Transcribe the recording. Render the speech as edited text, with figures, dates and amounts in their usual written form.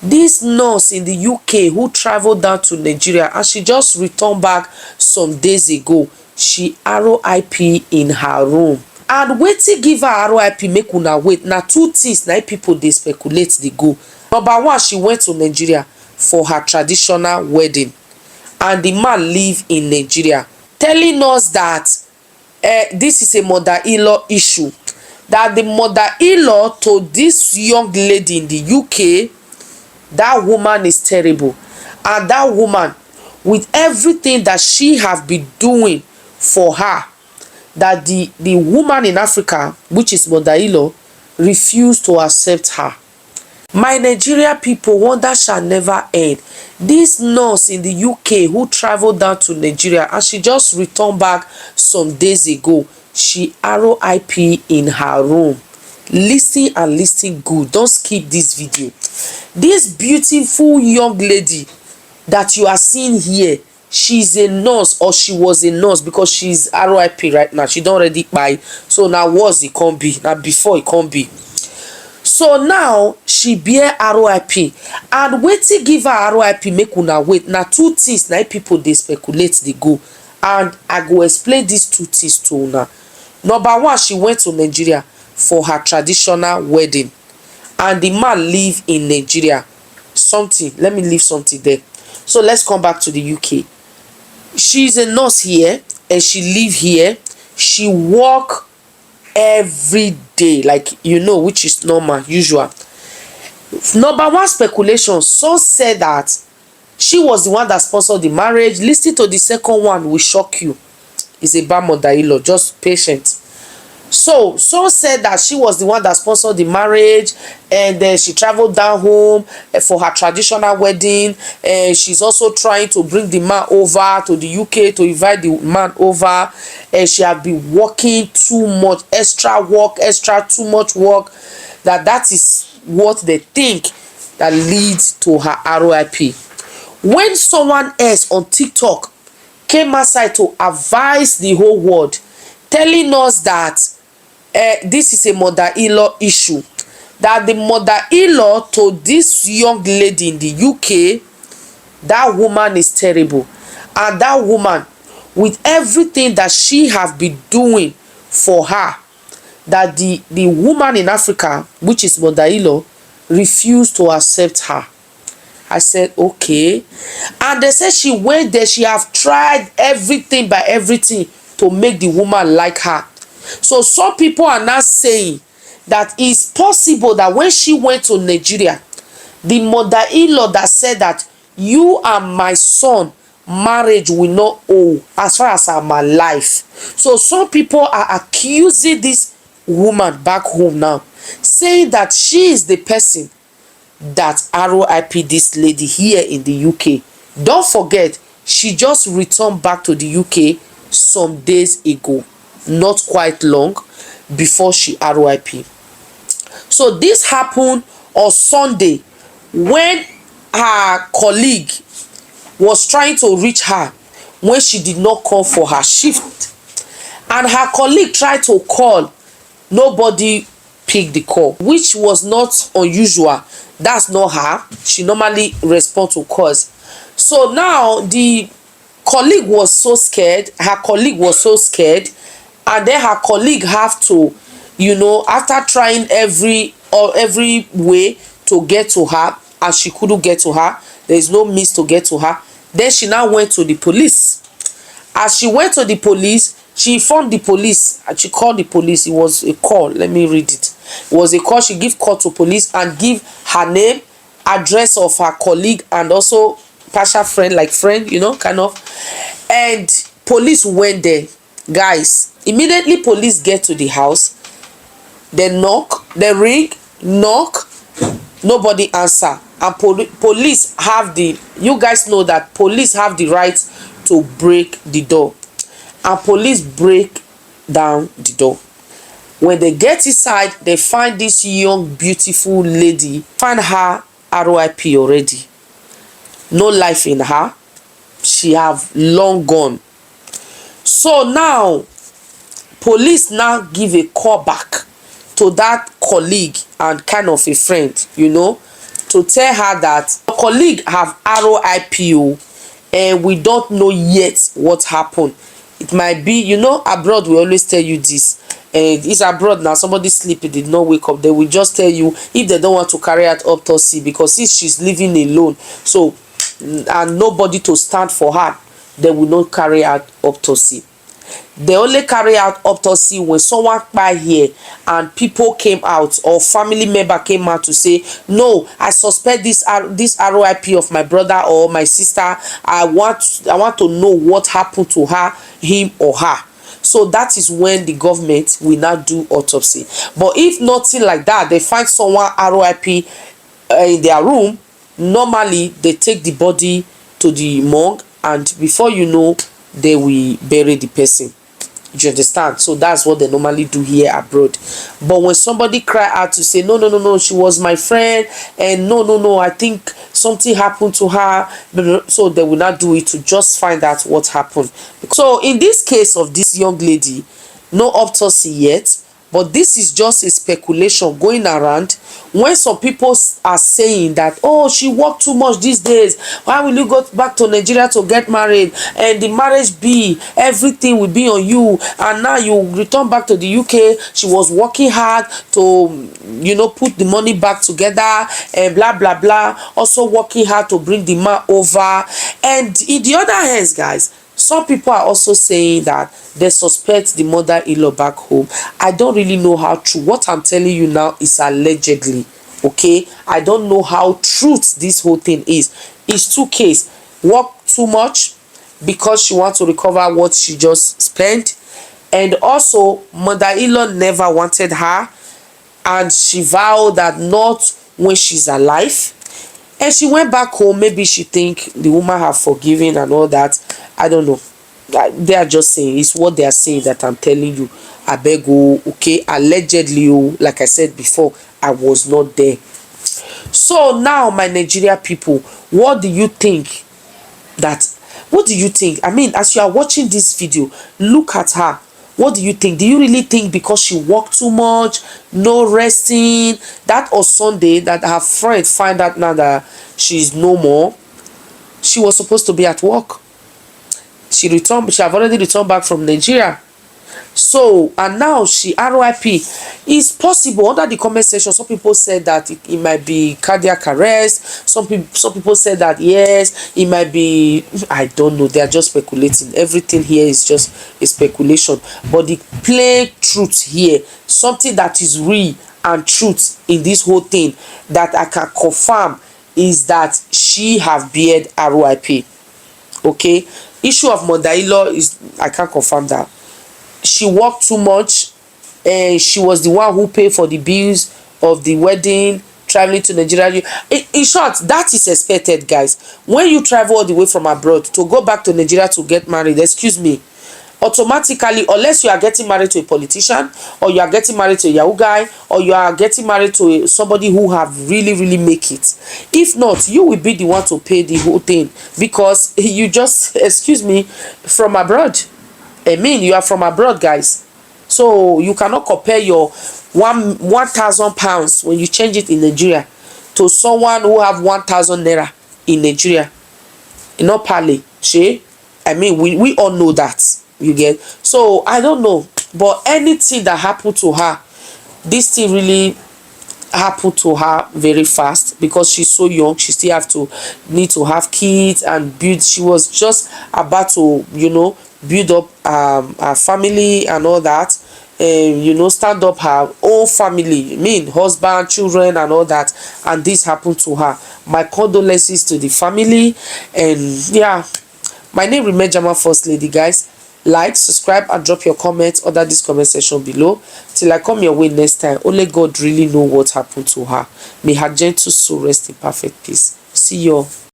This nurse in the UK who traveled down to Nigeria and she just returned back some days ago, she R.I.P in her room. And wetin give her R.I.P make una wait na two things na people dey speculate dey go. Number one, she went to Nigeria for her traditional wedding and the man live in Nigeria, telling us that this is a mother-in-law issue, that the mother-in-law told this young lady in the UK that woman is terrible, and that woman, with everything that she have been doing for her, that the woman in Africa, which is mother-in-law, refused to accept her. My Nigeria people, wonder shall never end. This nurse in the UK who traveled down to Nigeria and she just returned back some days ago, she R.I.P in her room. Listen and listen good, don't skip this video. This beautiful young lady that you are seeing here, she's a nurse, or she was a nurse, because she's R.I.P right now. She don't already buy, so now was it can't be, now before it can't be. So now she bear R.I.P, and wetin give her R.I.P make una wait na two things na people dey speculate dey go, and I go explain these two things to una. Number one, she went to Nigeria for her traditional wedding and the man live in Nigeria. Let me leave something there. So let's come back to the UK. She's a nurse here and she live here. She work every day, like, you know, which is normal, usual. Number one speculation, some said that she was the one that sponsored the marriage. Listen to the second one, will shock you. It's about mother-in-law, just patient. So some said that she was the one that sponsored the marriage, and then she traveled down home for her traditional wedding, and she's also trying to bring the man over to the UK to invite the man over, and she had been working too much, extra work, too much work, that is what they think that leads to her R.I.P. When someone else on TikTok came outside to advise the whole world, telling us that this is a mother-in-law issue, that the mother-in-law told this young lady in the UK that woman is terrible, and that woman, with everything that she have been doing for her, that the woman in Africa, which is mother-in-law, refused to accept her. I said okay, and they said she went there, she have tried everything by everything to make the woman like her. So some people are now saying that it's possible that when she went to Nigeria, the mother-in-law that said that you and my son marriage will not hold as far as I'm alive. So some people are accusing this woman back home now, saying that she is the person that R.I.P this lady here in the UK. Don't forget, she just returned back to the UK some days ago, not quite long before she R.I.P. So this happened on Sunday when her colleague was trying to reach her when she did not come for her shift, and her colleague tried to call, nobody picked the call, which was not unusual. That's not her. She normally responds to calls. So now the colleague was so scared, and then her colleague have to, you know, after trying every way to get to her, and she couldn't get to her, there is no means to get to her, then she now went to the police. As she went to the police, she informed the police, and she called the police. It was a call, let me read it. It was a call. She give call to police and give her name, address of her colleague, and also partial friend, like friend, you know, kind of. And police went there. Guys, immediately police get to the house, they knock, they ring, knock, nobody answer. And police have the, you guys know that police have the right to break the door, and police break down the door. When they get inside, they find this young beautiful lady, find her R.I.P already, no life in her, she have long gone. So now police now give a call back to that colleague and kind of a friend, you know, to tell her that your colleague have RIP, and we don't know yet what happened. It might be, you know, abroad we always tell you this. It's abroad now, somebody sleeping did not wake up, they will just tell you if they don't want to carry out autopsy, because since she's living alone, so and nobody to stand for her, they will not carry out autopsy. They only carry out autopsy when someone kpai here and people came out, or family member came out to say, no, I suspect this RIP of my brother or my sister. I want to know what happened to her, him or her. So that is when the government will not do autopsy. But if nothing like that, they find someone RIP in their room, normally they take the body to the morgue, and before you know, they will bury the person. You understand? So that's what they normally do here abroad. But when somebody cry out to say, no, no, no, no, she was my friend, and no, no, no, I think something happened to her, so they will not do it to just find out what happened. So in this case of this young lady, no autopsy yet, but this is just a speculation going around, when some people are saying that, oh, she worked too much these days, why will you go back to Nigeria to get married, and the marriage be everything will be on you, and now you return back to the UK. She was working hard to, you know, put the money back together and blah blah blah, also working hard to bring the man over. And in the other hands, guys, some people are also saying that they suspect the mother-in-law back home. I don't really know how true. What I'm telling you now is allegedly, okay? I don't know how true this whole thing is. It's two cases. Work too much because she wants to recover what she just spent, and also mother-in-law never wanted her, and she vowed that not when she's alive. And she went back home. Maybe she think the woman have forgiven and all that. I don't know. They are just saying, it's what they are saying that I'm telling you. I beg you, okay? Allegedly, like I said before, I was not there. So now, my Nigeria people, what do you think? What do you think? I mean, as you are watching this video, look at her. What do you think? Do you really think because she worked too much, no resting, that on Sunday that her friend find out now that she's no more, she was supposed to be at work? She have already returned back from Nigeria. So, and now she RIP. It's possible. Under the comment section, some people said that it might be cardiac arrest. Some people said that yes, it might be, I don't know. They are just speculating. Everything here is just a speculation. But the plain truth here, something that is real and truth in this whole thing that I can confirm, is that she have beard RIP. Okay, issue of mother-in-law is, I can't confirm that. She worked too much, and she was the one who paid for the bills of the wedding, traveling to Nigeria. In short, that is expected, guys. When you travel all the way from abroad to go back to Nigeria to get married, excuse me, automatically, unless you are getting married to a politician, or you are getting married to a Yahoo guy, or you are getting married to somebody who have really make it, if not, you will be the one to pay the whole thing, because you just, excuse me, from abroad. I mean, you are from abroad, guys, so you cannot compare your 1,000 pounds when you change it in Nigeria to someone who have 1,000 naira in Nigeria. You know, parley, she. I mean, we all know that. You get? So I don't know, but anything that happened to her, this thing really happened to her very fast, because she's so young. She still need to have kids and build. She was just about to, you know, build up her family and all that, and you know, stand up her own family, I mean husband, children and all that, and this happened to her. My condolences to the family. And yeah, my name remains Jama First Lady, guys. Like, subscribe and drop your comments under this comment section below. Till I come your way next time, only God really know what happened to her. May her gentle soul rest in perfect peace. See you all.